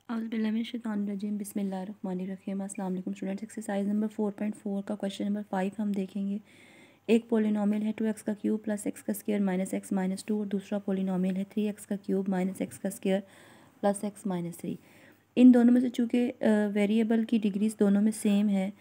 औज़ुबिल्लाहिमिनश्शैतानिर्रजीम बिस्मिल्लाहिर्रहमानिर्रहीम। अस्सलाम वालेकुम स्टूडेंट्स। एक्सरसाइज नंबर 4.4 का क्वेश्चन नंबर 5 हम देखेंगे। एक पोलिनोमियल है 2x का क्यूब प्लस एक्स का स्क्वायर माइनस एक्स माइनस 2 और दूसरा पोलिनोमियल है 3x का क्यूब माइनस एक्स का स्क्वायर प्लस एक्स माइनस 3। इन दोनों में से चूँकि वेरिएबल की डिग्रीज दोनों में सेम है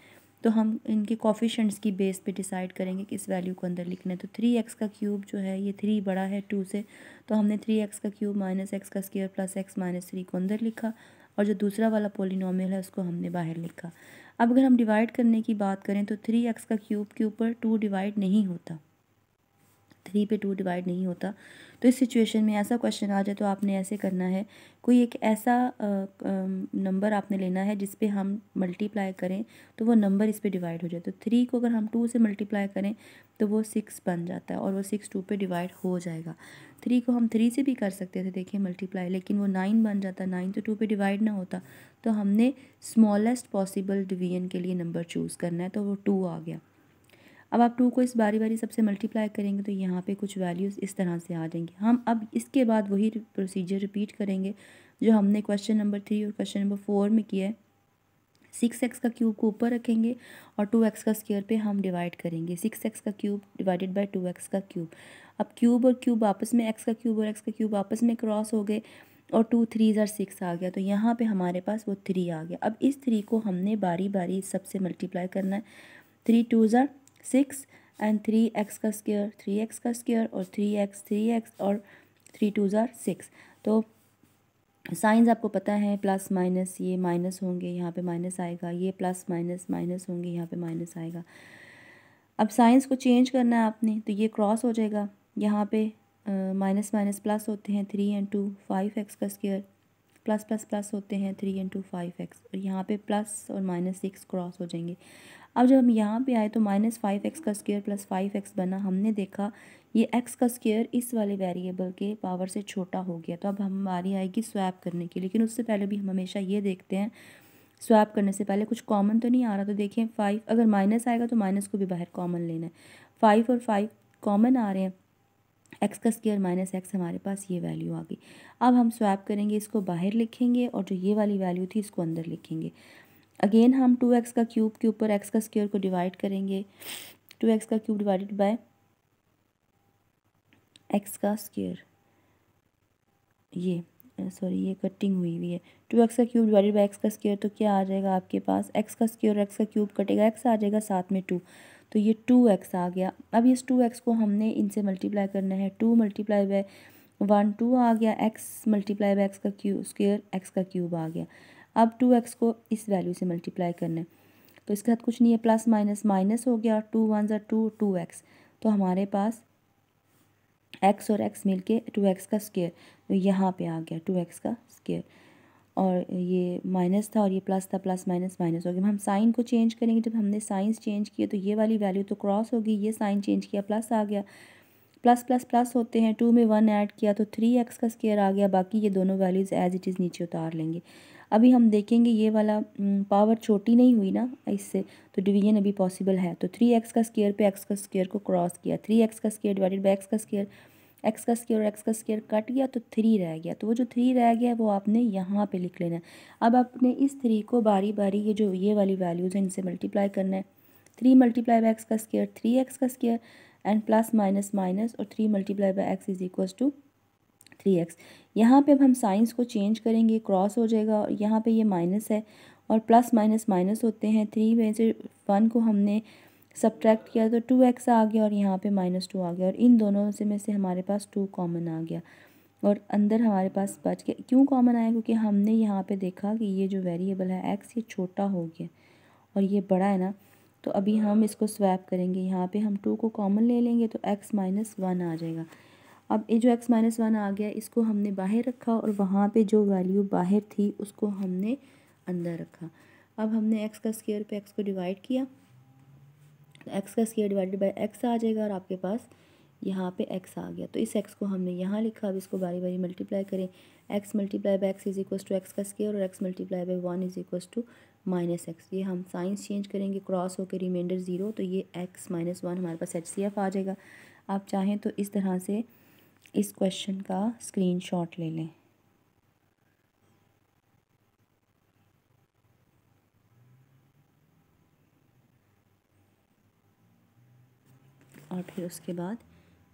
तो हम इनके कोफिशिएंट्स की बेस पे डिसाइड करेंगे कि इस वैल्यू को अंदर लिखना है। तो 3x का क्यूब जो है ये 3 बड़ा है 2 से, तो हमने 3x का क्यूब माइनस एक्स का स्क्वायर प्लस एक्स माइनस 3 को अंदर लिखा और जो दूसरा वाला पोलिनोमियल है उसको हमने बाहर लिखा। अब अगर हम डिवाइड करने की बात करें तो 3x का क्यूब के ऊपर 2 डिवाइड नहीं होता, 3 पे 2 डिवाइड नहीं होता। तो इस सिचुएशन में ऐसा क्वेश्चन आ जाए तो आपने ऐसे करना है, कोई एक ऐसा नंबर आपने लेना है जिस पे हम मल्टीप्लाई करें तो वो नंबर इस पे डिवाइड हो जाए। तो 3 को अगर हम 2 से मल्टीप्लाई करें तो वो 6 बन जाता है और वो 6 2 पे डिवाइड हो जाएगा। 3 को हम 3 से भी कर सकते थे देखिए मल्टीप्लाई, लेकिन वो 9 बन जाता, 9 तो 2 पे डिवाइड ना होता। तो हमने स्मॉलेस्ट पॉसिबल डिवीजन के लिए नंबर चूज़ करना है, तो वो 2 आ गया। अब आप 2 को इस बारी बारी सबसे मल्टीप्लाई करेंगे तो यहाँ पे कुछ वैल्यूज़ इस तरह से आ जाएंगी। हम अब इसके बाद वही प्रोसीजर रिपीट करेंगे जो हमने क्वेश्चन नंबर 3 और क्वेश्चन नंबर 4 में किया है। 6x का क्यूब को ऊपर रखेंगे और 2x का स्क्वायर पे हम डिवाइड करेंगे। 6x का क्यूब डिवाइडेड बाय 2x का क्यूब। अब क्यूब और क्यूब आपस में, x का क्यूब और x का क्यूब आपस में क्रॉस हो गए और 2 3 ज़ार 6 आ गया, तो यहाँ पे हमारे पास वो 3 आ गया। अब इस 3 को हमने बारी बारी सबसे मल्टीप्लाई करना है। 3 2 ज़ार 6 एंड 3x का स्क्वायर 3x का स्क्वायर और 3x और 3 2 ज़ार 6। तो साइंस आपको पता है, प्लस माइनस, ये माइनस होंगे यहाँ पे माइनस आएगा, ये प्लस माइनस माइनस होंगे यहाँ पे माइनस आएगा। अब साइंस को चेंज करना है आपने, तो ये क्रॉस हो जाएगा। यहाँ पे माइनस माइनस प्लस होते हैं 3 इंटू 5x का स्क्वायर, प्लस प्लस प्लस होते हैं 3 इंटू 5x, और यहाँ पे प्लस और माइनस 6 क्रॉस हो जाएंगे। अब जब हम यहाँ पे आए तो माइनस 5x का स्क्वायर प्लस 5x बना। हमने देखा ये x का स्क्वायर इस वाले वेरिएबल के पावर से छोटा हो गया, तो अब हमारी आएगी स्वैप करने की। लेकिन उससे पहले भी हम हमेशा ये देखते हैं स्वैप करने से पहले कुछ कॉमन तो नहीं आ रहा। तो देखें 5, अगर माइनस आएगा तो माइनस को भी बाहर कॉमन लेना है। 5 और 5 कॉमन आ रहे हैं, एक्स का स्क्वायर माइनस एक्स, हमारे पास ये वैल्यू आ गई। अब हम स्वैप करेंगे, इसको बाहर लिखेंगे और जो ये वाली वैल्यू थी इसको अंदर लिखेंगे। अगेन हम 2x का क्यूब के ऊपर x का स्क्वायर को डिवाइड करेंगे। 2x का क्यूब डिवाइडेड बाय x का स्क्वायर, ये सॉरी ये कटिंग हुई हुई है। 2x का क्यूब डिवाइडेड बाय x का स्क्वायर, तो क्या आ जाएगा आपके पास, x का स्क्वायर और x का क्यूब कटेगा, x आ जाएगा साथ में 2, तो ये 2x आ गया। अब इस 2x को हमने इनसे मल्टीप्लाई करना है। 2 मल्टीप्लाई बाय 1 2 आ गया, x मल्टीप्लाई बाय x का क्यूब स्क्वायर x का क्यूब आ गया। अब 2x को इस वैल्यू से मल्टीप्लाई करना है, तो इसके साथ कुछ नहीं है, प्लस माइनस माइनस हो गया, 2 1 ज़ा 2 2x, तो हमारे पास x और x मिलके 2x का स्क्वायर, तो यहाँ पे आ गया 2x का स्क्वायर, और ये माइनस था और ये प्लस था, प्लस माइनस माइनस हो गया। हम साइन को चेंज करेंगे, जब हमने साइंस चेंज किया तो ये वाली वैल्यू तो क्रॉस होगी, ये साइन चेंज किया प्लस आ गया, प्लस प्लस प्लस होते हैं, 2 में 1 ऐड किया तो 3x का स्क्वायर आ गया। बाकी ये दोनों वैल्यूज़ एज इट इज़ नीचे उतार लेंगे। अभी हम देखेंगे ये वाला पावर छोटी नहीं हुई ना इससे, तो डिवीजन अभी पॉसिबल है। तो 3x का स्क्वायर पे x का स्क्वायर को क्रॉस किया, 3x का स्क्वायर डिवाइडेड बाय x का स्क्वायर, x का स्क्वायर और x का स्क्वायर कट गया तो 3 रह गया, तो वो जो 3 रह गया वो आपने यहाँ पे लिख लेना है। अब आपने इस 3 को बारी बारी ये जो ये वाली वैल्यूज़ हैं इनसे मल्टीप्लाई करना है। 3 मल्टीप्लाई बाय x का स्क्वायर 3x का square and plus minus minus, और 3 multiply by x is equals to 3x। यहाँ पे अब हम साइंस को चेंज करेंगे, क्रॉस हो जाएगा और यहाँ पे ये माइनस है और प्लस माइनस माइनस होते हैं। 3 में से 1 को हमने सब्ट्रैक्ट किया तो 2x आ गया और यहाँ पे -2 आ गया, और इन दोनों में से हमारे पास 2 कॉमन आ गया और अंदर हमारे पास बच गया। क्यों कॉमन आया, क्योंकि हमने यहाँ पे देखा कि ये जो वेरिएबल है x ये छोटा हो गया और ये बड़ा है ना, तो अभी हम इसको स्वैप करेंगे। यहाँ पे हम 2 को कॉमन ले लेंगे तो x माइनस 1 आ जाएगा। अब ये जो x माइनस 1 आ गया इसको हमने बाहर रखा और वहाँ पे जो वैल्यू बाहर थी उसको हमने अंदर रखा। अब हमने x का स्क्वायर पे x को डिवाइड किया, तो x का स्क्वायर डिवाइडेड बाय x आ जाएगा और आपके पास यहाँ पे x आ गया, तो इस x को हमने यहाँ लिखा। अब इसको बारी बारी मल्टीप्लाई करें, x multiply by x is equals to x का स्क्वायर और x multiply by 1 is equals to minus x. ये हम साइंस चेंज करेंगे, क्रॉस होकर रिमाइंडर 0, तो ये x माइनस 1 हमारे पास HCF आ जाएगा। आप चाहें तो इस तरह से इस क्वेश्चन का स्क्रीनशॉट ले लें। और फिर उसके बाद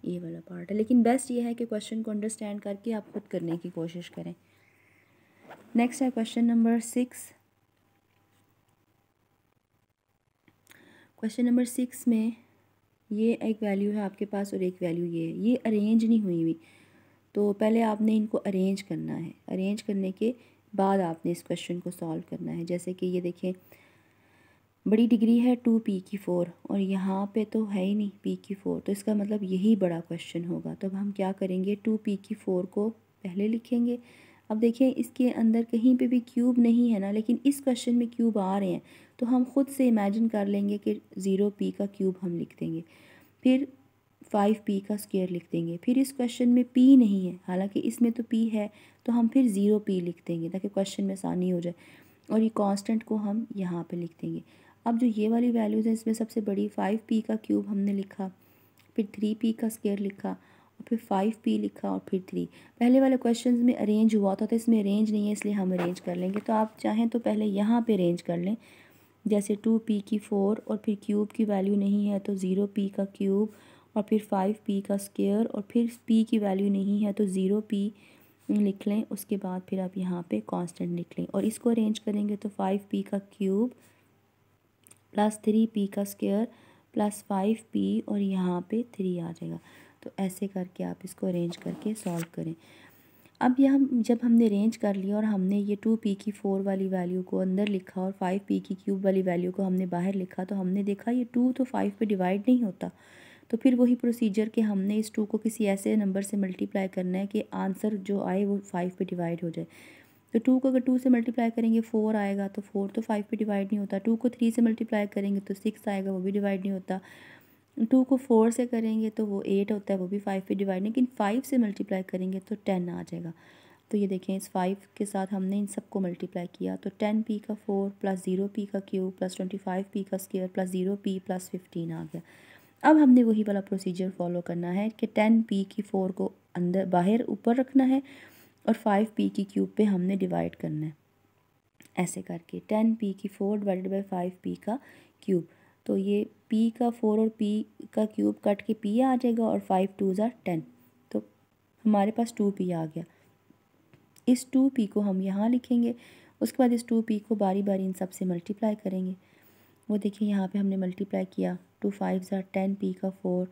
ये वाला पार्ट है। लेकिन बेस्ट ये है कि क्वेश्चन को अंडरस्टैंड करके आप खुद करने की कोशिश करें। नेक्स्ट है क्वेश्चन नंबर 6। क्वेश्चन नंबर 6 में ये एक वैल्यू है आपके पास और एक वैल्यू ये है। ये अरेंज नहीं हुई हुई, तो पहले आपने इनको अरेंज करना है। अरेंज करने के बाद आपने इस क्वेश्चन को सॉल्व करना है। जैसे कि ये देखें, बड़ी डिग्री है 2p4 और यहाँ पे तो है ही नहीं p4, तो इसका मतलब यही बड़ा क्वेश्चन होगा। तो अब हम क्या करेंगे, 2p4 को पहले लिखेंगे। अब देखिए इसके अंदर कहीं पे भी क्यूब नहीं है ना, लेकिन इस क्वेश्चन में क्यूब आ रहे हैं, तो हम खुद से इमेजिन कर लेंगे कि 0p का क्यूब हम लिख देंगे। फिर 5p का स्क्वायर लिख देंगे। फिर इस क्वेश्चन में p नहीं है, हालांकि इसमें तो p है, तो हम फिर 0p लिख देंगे ताकि क्वेश्चन में आसानी हो जाए। और ये कांस्टेंट को हम यहाँ पे लिख देंगे। अब जो ये वाली वैल्यूज़ हैं, इसमें सबसे बड़ी 5p का क्यूब हमने लिखा, फिर 3p का स्क्वायर लिखा, और फिर 5p लिखा, और फिर 3। पहले वाले क्वेश्चन में अरेंज हुआ था, तो इसमें अरेंज नहीं है, इसलिए हम अरेंज कर लेंगे। तो आप चाहें तो पहले यहाँ पे अरेंज कर लें, जैसे 2p4 और फिर क्यूब की वैल्यू नहीं है तो 0p का क्यूब, और फिर 5p का स्क्वायर, और फिर p की वैल्यू नहीं है तो 0p लिख लें। उसके बाद फिर आप यहाँ पे कांस्टेंट लिख लें, और इसको अरेंज करेंगे तो 5p का क्यूब प्लस 3p का स्क्वायर प्लस 5p और यहाँ पे 3 आ जाएगा। तो ऐसे करके आप इसको अरेंज करके सॉल्व करें। अब जब हमने अरेंज कर लिया और हमने ये 2p4 वाली वैल्यू को अंदर लिखा और 5p3 वाली वैल्यू को हमने बाहर लिखा, तो हमने देखा ये 2 तो 5 पे डिवाइड नहीं होता। तो फिर वही प्रोसीजर कि हमने इस 2 को किसी ऐसे नंबर से मल्टीप्लाई करना है कि आंसर जो आए वो 5 पे डिवाइड हो जाए। तो 2 को अगर 2 से मल्टीप्लाई करेंगे 4 आएगा, तो 4 तो 5 पे डिवाइड नहीं होता। 2 को 3 से मल्टीप्लाई करेंगे तो 6 आएगा, वो भी डिवाइड नहीं होता। 2 को 4 से करेंगे तो वो 8 होता है, वो भी 5 पे डिवाइड, लेकिन 5 से मल्टीप्लाई करेंगे तो 10 आ जाएगा। तो ये देखें, इस 5 के साथ हमने इन सबको मल्टीप्लाई किया, तो 10p4 प्लस 0p का क्यूब प्लस 25p का स्क्वायर प्लस 0p प्लस 15 आ गया। अब हमने वही वाला प्रोसीजर फॉलो करना है कि 10p4 को अंदर बाहर ऊपर रखना है और 5p3 पे हमने डिवाइड करना है। ऐसे करके 10p4 डिवाइडेड बाई 5p का क्यूब, तो ये p का 4 और p का क्यूब कट के p आ जाएगा, और 5 2 ज़ा 10, तो हमारे पास 2p आ गया। इस 2p को हम यहाँ लिखेंगे। उसके बाद इस 2p को बारी बारी इन सब से मल्टीप्लाई करेंगे। वो देखिए यहाँ पे हमने मल्टीप्लाई किया, 2 5 ज़ा 10p का 4,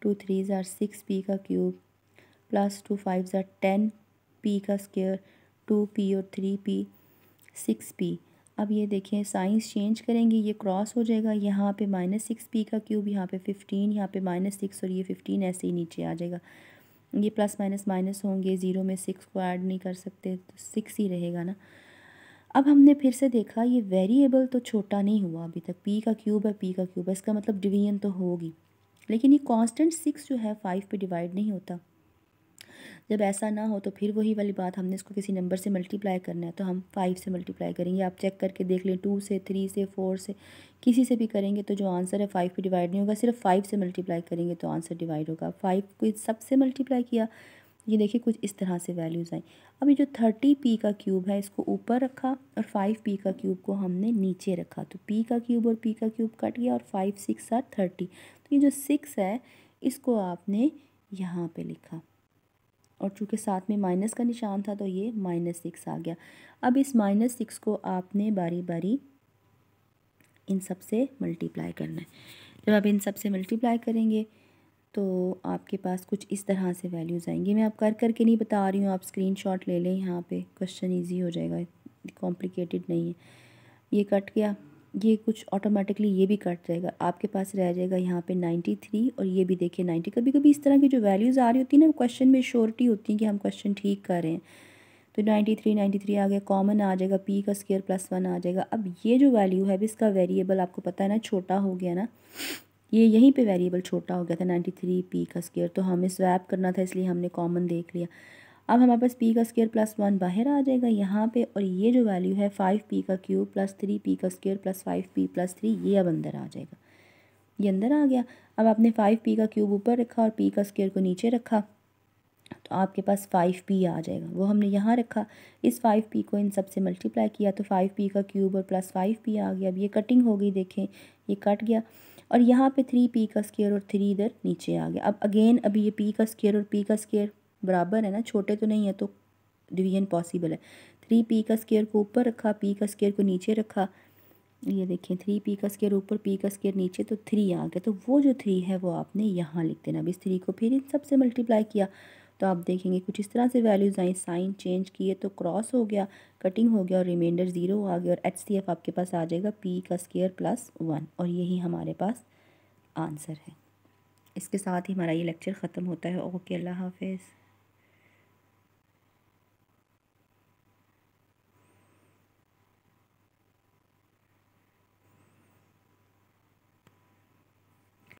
2 3 ज़ा 6p का क्यूब प्लस 2 5 ज़ा 10p का स्क्वायर, 2p और 3p 6p। अब ये देखें साइंस चेंज करेंगे, ये क्रॉस हो जाएगा, यहाँ पे -6p का क्यूब, यहाँ पे 15, यहाँ पे -6 और ये 15 ऐसे ही नीचे आ जाएगा। ये प्लस माइनस माइनस होंगे, 0 में 6 को ऐड नहीं कर सकते, तो 6 ही रहेगा ना। अब हमने फिर से देखा ये वेरिएबल तो छोटा नहीं हुआ अभी तक, p का क्यूब है, p का क्यूब है, इसका मतलब डिवीजन तो होगी, लेकिन ये कांस्टेंट 6 जो है 5 पे डिवाइड नहीं होता। जब ऐसा ना हो तो फिर वही वाली बात, हमने इसको किसी नंबर से मल्टीप्लाई करना है, तो हम 5 से मल्टीप्लाई करेंगे। आप चेक करके देख लें, 2 से 3 से 4 से किसी से भी करेंगे तो जो आंसर है 5 पे डिवाइड नहीं होगा, सिर्फ 5 से मल्टीप्लाई करेंगे तो आंसर डिवाइड होगा। 5 को सबसे मल्टीप्लाई किया, ये देखिए कुछ इस तरह से वैल्यूज़ आई। अभी जो 30p का क्यूब है इसको ऊपर रखा और 5p का क्यूब को हमने नीचे रखा, तो p का क्यूब और p का क्यूब कट गया और 5 6 are 30। तो ये जो 6 है इसको आपने यहाँ पे लिखा, और चूँकि साथ में माइनस का निशान था तो ये -6 आ गया। अब इस -6 को आपने बारी बारी इन सब से मल्टीप्लाई करना है। जब आप इन सब से मल्टीप्लाई करेंगे तो आपके पास कुछ इस तरह से वैल्यूज़ आएंगी। मैं आप कर करके नहीं बता रही हूँ, आप स्क्रीनशॉट ले लें, यहाँ पे क्वेश्चन इजी हो जाएगा, कॉम्प्लिकेटेड नहीं है। ये कट गया, ये कुछ ऑटोमेटिकली ये भी कट जाएगा, आपके पास रह जाएगा यहाँ पे 93 और ये भी देखिए 90। कभी कभी इस तरह की जो वैल्यूज़ आ रही होती है ना, क्वेश्चन में श्योरिटी होती है कि हम क्वेश्चन ठीक कर रहे हैं। तो 93 आ गया, कॉमन आ जाएगा, p का स्क्वायर +1 आ जाएगा। अब ये जो वैल्यू है इसका वेरिएबल आपको पता है ना, छोटा हो गया ना, ये यहीं पे वेरिएबल छोटा हो गया था 93p का स्क्वायर, तो हमें स्वैप करना था इसलिए हमने कॉमन देख लिया। अब हमारे पास p का स्क्वायर +1 बाहर आ जाएगा यहाँ पे, और ये जो वैल्यू है 5p का क्यूब प्लस 3p का स्क्वायर प्लस 5p + 3, ये अब अंदर आ जाएगा, ये अंदर आ गया। अब आपने 5p का क्यूब ऊपर रखा और p का स्क्वायर को नीचे रखा, तो आपके पास 5p आ जाएगा, वो हमने यहाँ रखा। इस 5p को इन सब से मल्टीप्लाई किया तो 5p का क्यूब और +5p आ गया। अब ये कटिंग हो गई, देखें ये कट गया, और यहाँ पे 3p का स्क्वायर और 3 इधर नीचे आ गया। अब अगेन अभी ये p का स्क्वायर और p का स्क्वायर बराबर है ना, छोटे तो नहीं है, तो डिवीजन पॉसिबल है। 3p का स्क्वायर को ऊपर रखा, p का स्क्वायर को नीचे रखा, ये देखें 3p का स्क्वायर ऊपर p का स्क्वायर नीचे, तो 3 आ गया। तो वो जो 3 है वो आपने यहाँ लिख देना। अब इस 3 को फिर इन सब से मल्टीप्लाई किया तो आप देखेंगे कुछ इस तरह से वैल्यूज़ आई, साइन चेंज किए तो क्रॉस हो गया, कटिंग हो गया और रिमाइंडर 0 आ गया, और HCF आपके पास आ जाएगा p का स्क्वायर प्लस 1, और यही हमारे पास आंसर है। इसके साथ ही हमारा ये लेक्चर ख़त्म होता है। ओके, अल्लाह हाफिज़।